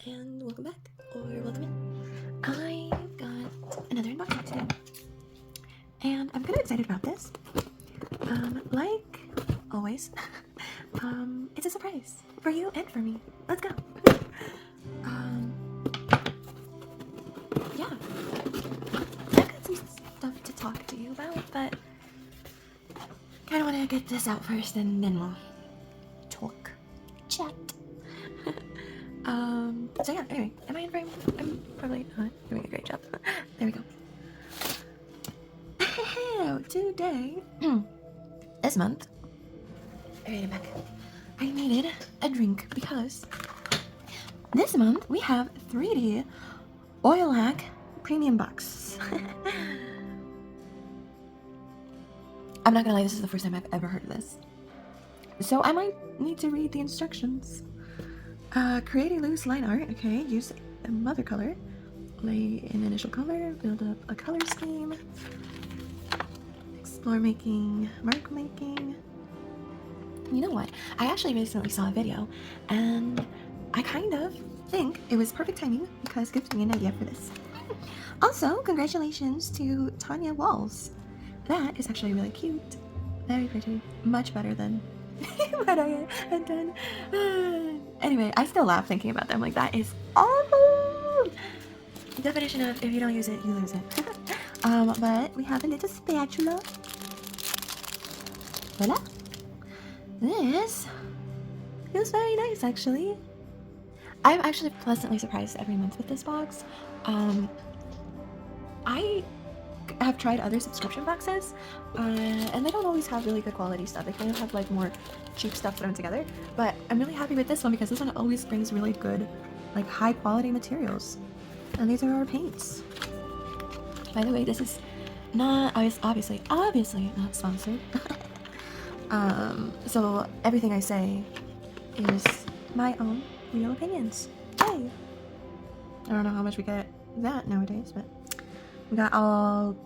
and welcome back, or welcome in. I've got another unboxing today, and I'm kind of excited about this. Like always, it's a surprise for you and for me. Let's go. Yeah, I've got some stuff to talk to you about, but kind of want to get this out first, and then we'll talk, chat. So yeah, anyway, am I in frame? I'm probably not doing a great job. There we go. Today, this month, I'm back. I needed a drink because this month we have 3D Oilac premium box. I'm not gonna lie, this is the first time I've ever heard of this. So I might need to read the instructions. Create a loose line art. Okay, use a mother color. Lay an initial color. Build up a color scheme. Explore making. Mark making. You know what? I actually recently saw a video, and I kind of think it was perfect timing because it gives me an idea for this. Also, congratulations to Tanya Walls. That is actually really cute. Very pretty. Much better than what I had done. Anyway, I still laugh thinking about them. Like, that is awful. Definition of if you don't use it, you lose it. But we have a little spatula. Voila. This feels very nice, actually. I'm actually pleasantly surprised every month with this box. I have tried other subscription boxes, and they don't always have really good quality stuff. They kind of have like more cheap stuff thrown together, but I'm really happy with this one because this one always brings really good, like, high quality materials. And these are our paints. By the way, this is not obviously not sponsored. So everything I say is my own real opinions. Hey, I don't know how much we get that nowadays, but we got all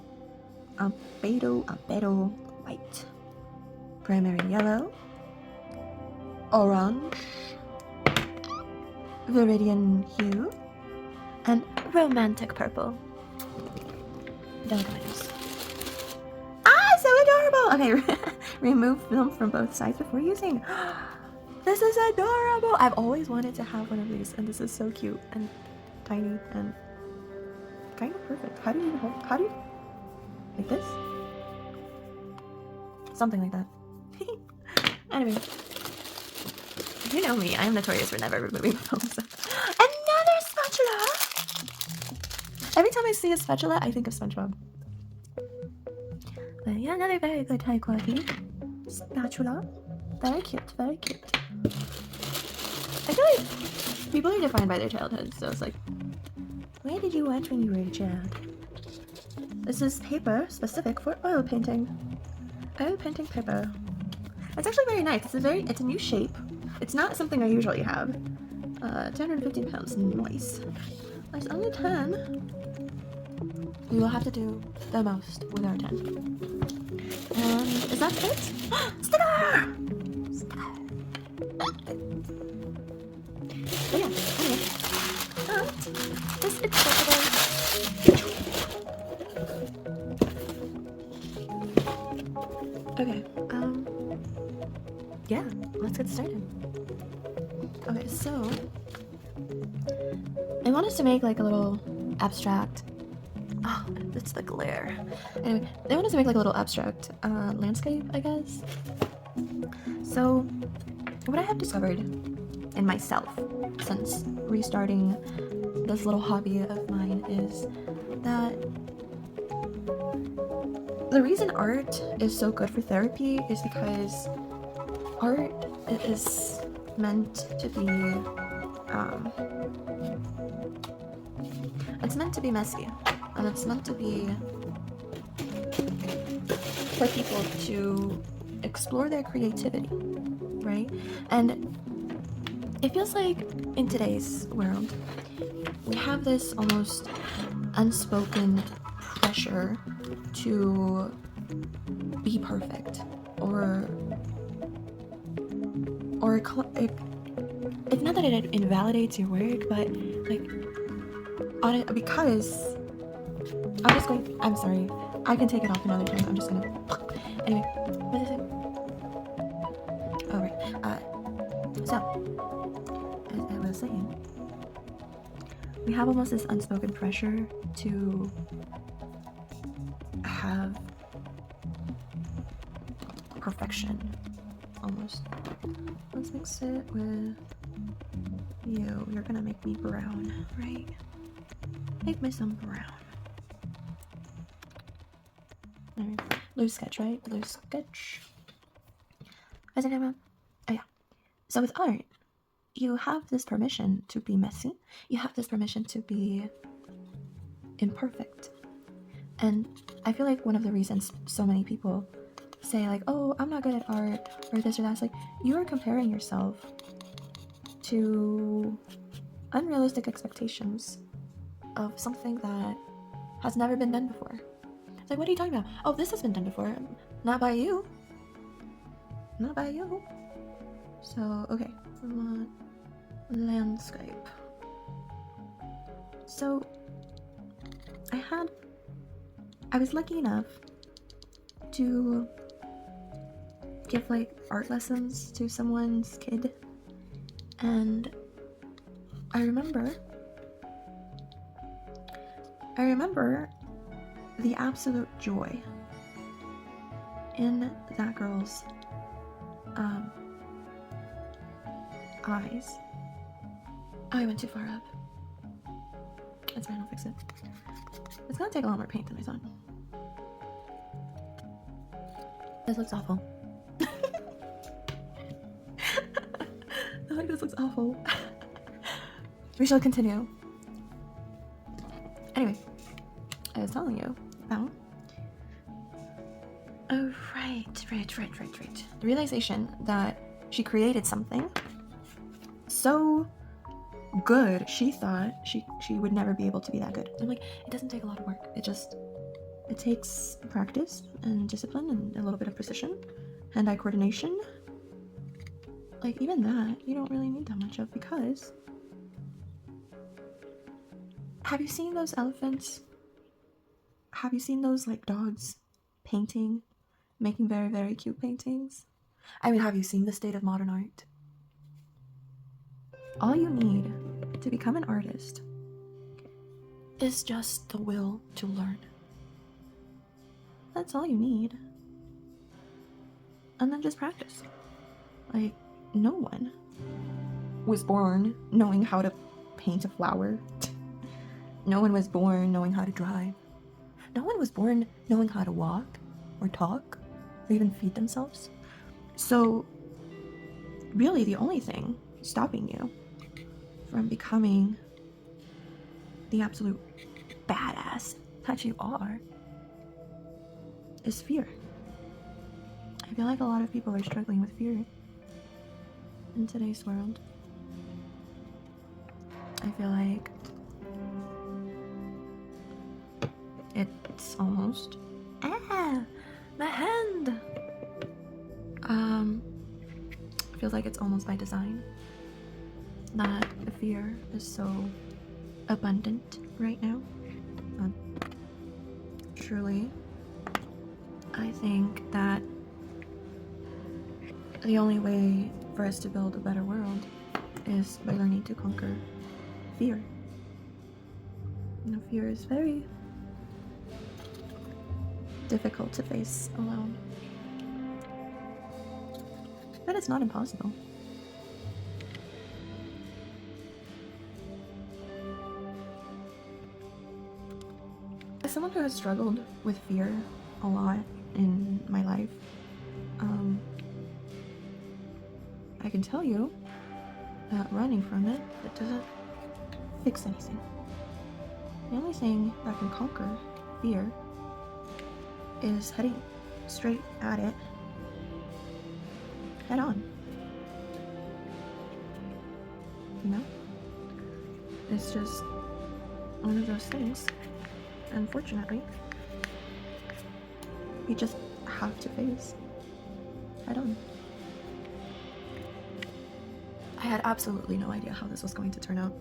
albedo white, primary yellow, orange, viridian hue, and romantic purple. Don't look at my nose. Ah, so adorable! Okay, remove film from both sides before using. This is adorable! I've always wanted to have one of these, and this is so cute and tiny and kind of perfect. How do you like this? Something like that. Anyway, you know me, I am notorious for never removing films. Another spatula! Every time I see a spatula, I think of SpongeBob. But yeah, another very good high quality spatula. Very cute, very cute. I feel like people are defined by their childhood, so it's like, where did you watch when you were a child? This is paper specific for oil painting. Oil painting paper. It's actually very nice. It's a new shape. It's not something I usually have. 215 pounds. Nice. There's only 10. We will have to do the most with our 10. And is that it? Sticker! Sticker! So yeah, anyway. This is okay, yeah, let's get started. Okay, so I want us to make like a little abstract. Oh, it's the glare. Anyway, I want us to make like a little abstract landscape, I guess. So, what I have discovered in myself since restarting this little hobby of mine is that the reason art is so good for therapy is because art is meant to be it's meant to be messy, and it's meant to be for people to explore their creativity, right? And it feels like in today's world we have this almost unspoken pressure to be perfect, or it's not that it invalidates your work, but like on it, because I'm sorry, I can take it off another time. I'm just gonna anyway, what is it? Oh right. So as I was saying, we have almost this unspoken pressure to have perfection, almost. Let's mix it with you. You're gonna make me brown, right? Make me some brown. Alright. Blue sketch, right? Blue sketch. What's it about? Oh yeah. So with art, you have this permission to be messy. You have this permission to be imperfect. And I feel like one of the reasons so many people say like, oh, I'm not good at art or this or that, it's like you're comparing yourself to unrealistic expectations of something that has never been done before. It's like, what are you talking about? Oh, this has been done before. Not by you. Not by you. So, okay. Landscape. So, I was lucky enough to give like art lessons to someone's kid, and I remember the absolute joy in that girl's eyes. Oh, I went too far up. That's fine, I'll fix it. It's gonna take a lot more paint than I thought. This looks awful. I think this looks awful. We shall continue. Anyway, I was telling you about... Oh, right. The realization that she created something so good, she thought she would never be able to be that good. I'm like, it doesn't take a lot of work. It takes practice and discipline and a little bit of precision, hand-eye coordination. Like, even that, you don't really need that much of, because... Have you seen those elephants? Have you seen those, like, dogs painting, making very, very cute paintings? I mean, have you seen the state of modern art? All you need to become an artist is just the will to learn. That's all you need. And then just practice. Like, no one was born knowing how to paint a flower. No one was born knowing how to drive. No one was born knowing how to walk or talk or even feed themselves. So really the only thing stopping you from becoming the absolute badass that you are is fear. I feel like a lot of people are struggling with fear in today's world. I feel like it's almost... my hand! Feels like it's almost by design that the fear is so abundant right now. Truly, I think that the only way for us to build a better world is by learning to conquer fear. You know, fear is very difficult to face alone, but it's not impossible. As someone who has struggled with fear a lot in my life, I can tell you that running from it doesn't fix anything. The only thing that can conquer fear is heading straight at it, head on. You know? It's just one of those things. Unfortunately, we just have to face head on. I had absolutely no idea how this was going to turn out.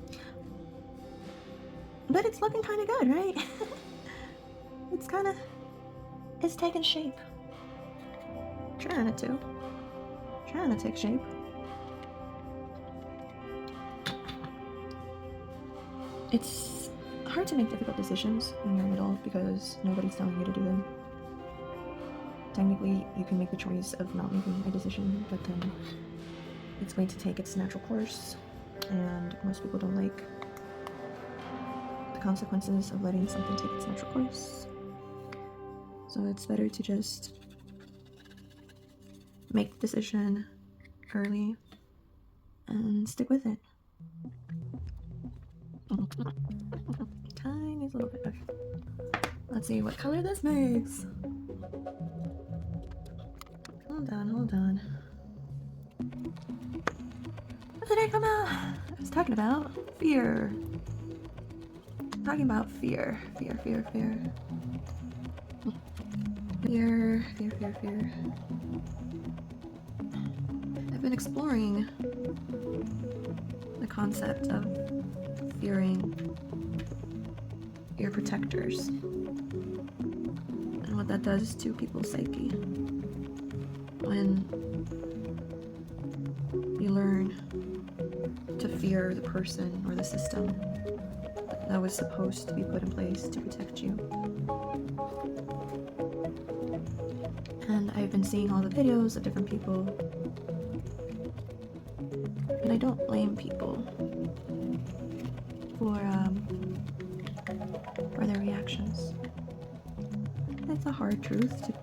But it's looking kind of good, right? It's taking shape. Trying it to. Trying to take shape. It's hard to make difficult decisions when you're an adult because nobody's telling you to do them. Technically, you can make the choice of not making a decision, but then it's going to take its natural course, and most people don't like the consequences of letting something take its natural course. So it's better to just make the decision early and stick with it. Tiny little bit of. Let's see what color this makes. Hold on. What did I come out? I was talking about fear. Talking about fear. Fear. I've been exploring the concept of fearing your protectors and what that does to people's psyche when you learn to fear the person or the system that was supposed to be put in place to protect you. And I've been seeing all the videos of different people, and I don't blame people for their reactions. It's a hard truth to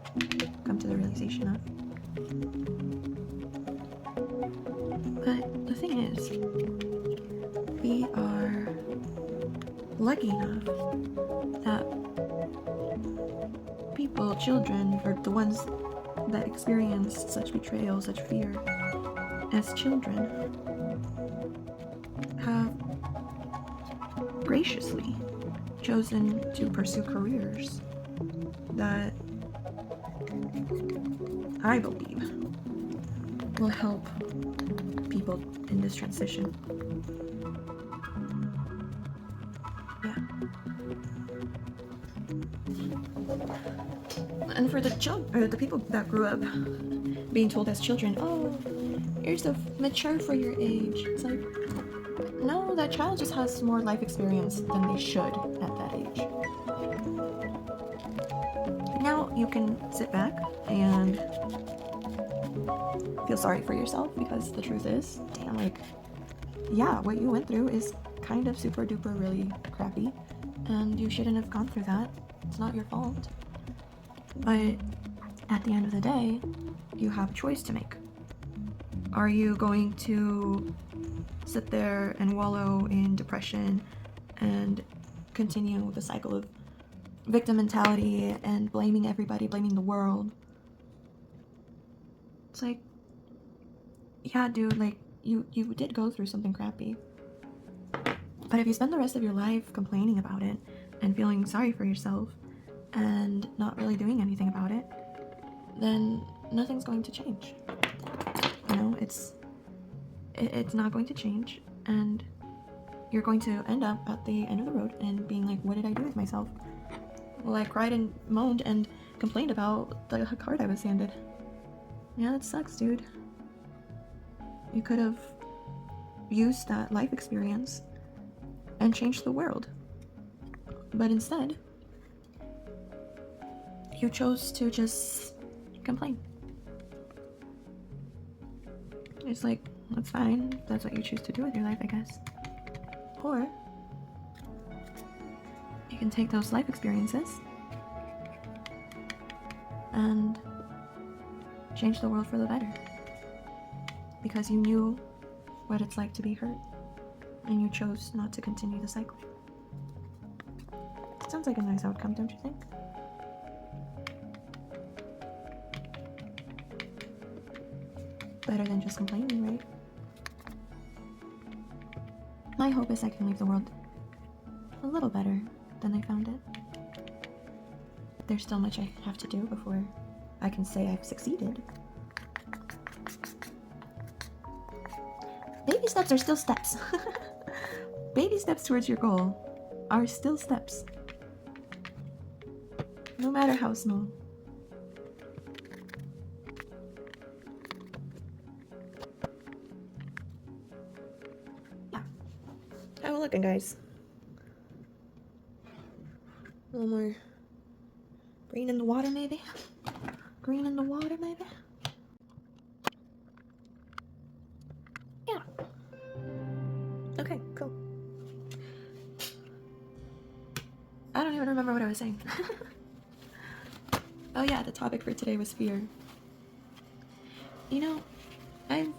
come to the realization of. But the thing is, we are lucky enough that people, children, or the ones that experienced such betrayal, such fear as children, have graciously chosen to pursue careers that I believe will help people in this transition. Yeah. And for the people that grew up being told as children, oh, you're so mature for your age. It's like, no, that child just has more life experience than they should at that age. Now you can sit back and feel sorry for yourself, because the truth is, damn, like, yeah, what you went through is kind of super duper really crappy, and you shouldn't have gone through that. It's not your fault. But at the end of the day, you have a choice to make. Are you going to sit there and wallow in depression and continue the cycle of victim mentality and blaming everybody, blaming the world? It's like, yeah, dude, like, you did go through something crappy. But if you spend the rest of your life complaining about it and feeling sorry for yourself and not really doing anything about it, then nothing's going to change. You know, it's not going to change, and you're going to end up at the end of the road and being like, what did I do with myself? Well, I cried and moaned and complained about the card I was handed. Yeah, that sucks, dude. You could have used that life experience and changed the world. But instead, you chose to just complain. It's like, that's fine. That's what you choose to do with your life, I guess. Or you can take those life experiences and change the world for the better. Because you knew what it's like to be hurt, and you chose not to continue the cycle. Sounds like a nice outcome, don't you think? Better than just complaining, right? My hope is I can leave the world a little better than I found it. There's still much I have to do before I can say I've succeeded. Baby steps are still steps. Baby steps towards your goal are still steps. No matter how small. Yeah. How we looking, guys? A little more green in the water, maybe? Green in the water, maybe? Yeah. Okay, cool. I don't even remember what I was saying. Oh yeah, the topic for today was fear. You know, I've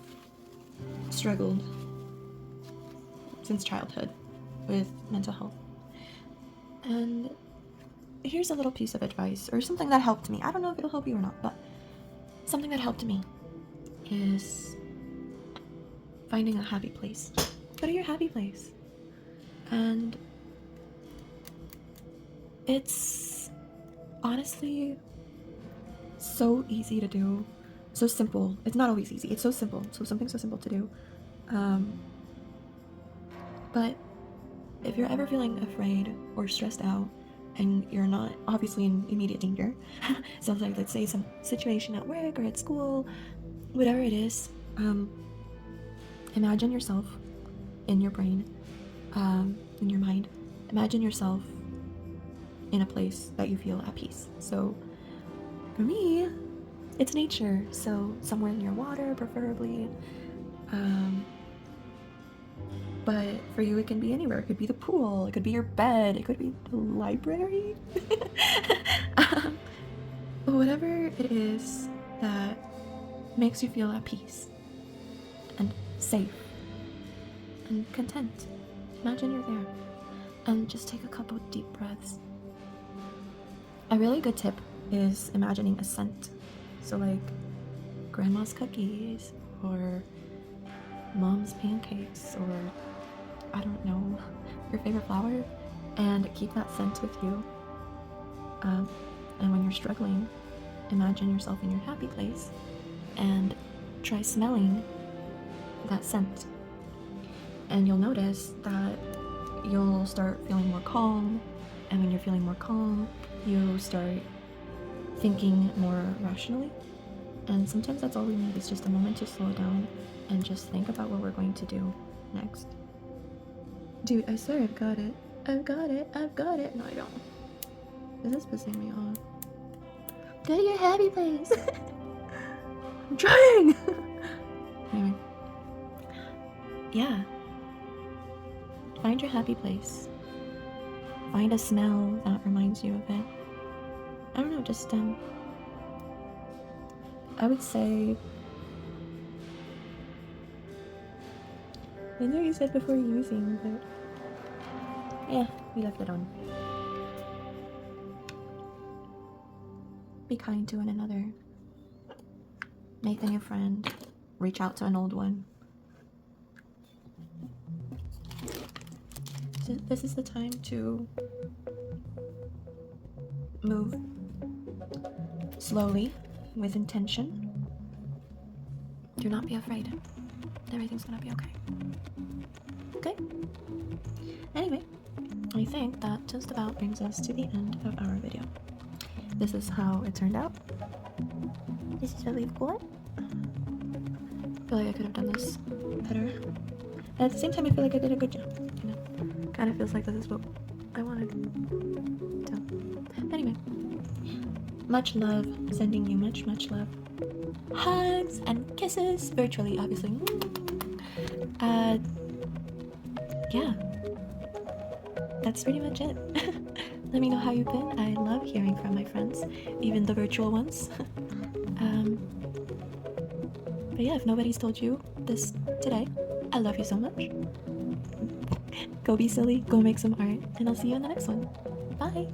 struggled since childhood with mental health. And here's a little piece of advice, or something that helped me. I don't know if it'll help you or not, but something that helped me is finding a happy place. Go to your happy place. And it's honestly so easy to do, so simple. It's not always easy. It's so simple. So something so simple to do. But if you're ever feeling afraid or stressed out, and you're not obviously in immediate danger, so like let's say some situation at work or at school, whatever it is, imagine yourself in your brain, in your mind. Imagine yourself in a place that you feel at peace. So for me, it's nature, so somewhere near water, preferably. But for you, it can be anywhere. It could be the pool, it could be your bed, it could be the library. Whatever it is that makes you feel at peace and safe and content. Imagine you're there, and just take a couple deep breaths. A really good tip is imagining a scent. So like grandma's cookies, or mom's pancakes, or I don't know, your favorite flower, and keep that scent with you. And when you're struggling, imagine yourself in your happy place and try smelling that scent. And you'll notice that you'll start feeling more calm, and when you're feeling more calm, you start thinking more rationally. And sometimes that's all we need, is just a moment to slow down and just think about what we're going to do next. Dude, I swear I've got it. I've got it. I've got it. No, I don't. This is pissing me off. Go to your happy place. I'm trying. Anyway. Yeah. Find your happy place. Find a smell that reminds you of it. I don't know, just, I would say, I know you said before using, but yeah, we left it on. Be kind to one another. Make a new friend. Reach out to an old one. So this is the time to move slowly, with intention. Do not be afraid. Everything's gonna be okay. Okay? Anyway, I think that just about brings us to the end of our video. This is how it turned out. This is what we've got. I feel like I could have done this better. And at the same time, I feel like I did a good job. You know? Kind of feels like this is what I wanted. So, anyway. Much love. Sending you much, much love. Hugs and kisses. Virtually, obviously. Yeah. That's pretty much it. Let me know how you've been. I love hearing from my friends, even the virtual ones. But yeah, if nobody's told you this today, I love you so much. Go be silly, go make some art, and I'll see you in the next one. Bye!